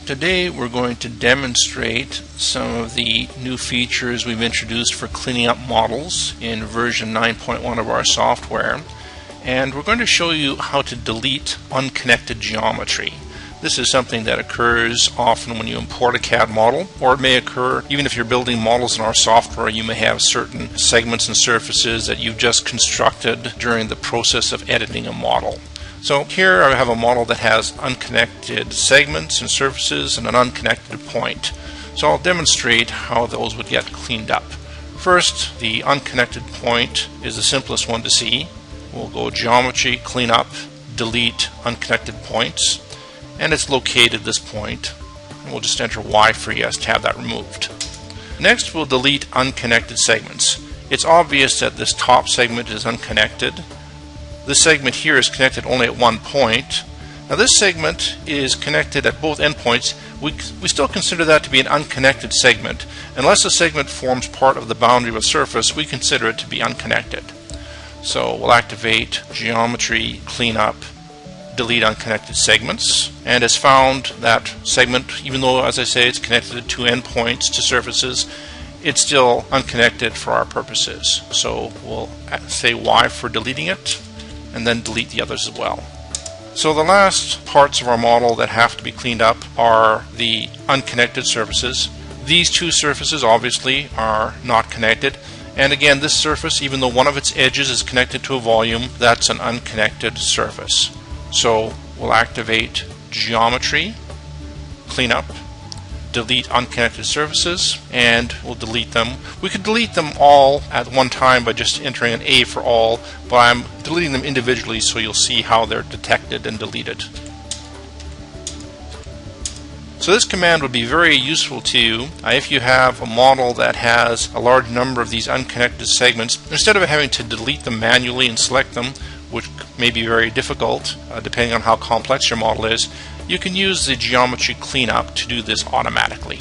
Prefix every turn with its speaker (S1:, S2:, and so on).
S1: Today we're going to demonstrate some of the new features we've introduced for cleaning up models in version 9.1 of our software, and we're going to show you how to delete unconnected geometry. This is something that occurs often when you import a CAD model, or it may occur even if you're building models in our software. You may have certain segments and surfaces that you've just constructed during the process of editing a model. So here I have a model that has unconnected segments and surfaces and an unconnected point. So I'll demonstrate how those would get cleaned up. First, the unconnected point is the simplest one to see. We'll go Geometry, Clean Up, Delete Unconnected Points, and it's located this point. And we'll just enter Y for yes to have that removed. Next, we'll delete unconnected segments. It's obvious that this top segment is unconnected. This segment here is connected only at one point. Now this segment is connected at both endpoints. We still consider that to be an unconnected segment. Unless the segment forms part of the boundary of a surface, we consider it to be unconnected. So we'll activate Geometry, Clean Up, Delete Unconnected Segments, and it's found that segment, even though, as I say, it's connected at two endpoints to surfaces, it's still unconnected for our purposes. So we'll say Y for deleting it, and then delete the others as well. So the last parts of our model that have to be cleaned up are the unconnected surfaces. These two surfaces obviously are not connected, and again, this surface, even though one of its edges is connected to a volume, that's an unconnected surface. So we'll activate Geometry, Clean Up, Delete Unconnected Surfaces, and we'll delete them. We could delete them all at one time by just entering an A for all, but I'm deleting them individually so you'll see how they're detected and deleted. So this command would be very useful to you if you have a model that has a large number of these unconnected segments. Instead of having to delete them manually and select them, which may be very difficult depending on how complex your model is, you can use the Geometry Cleanup to do this automatically.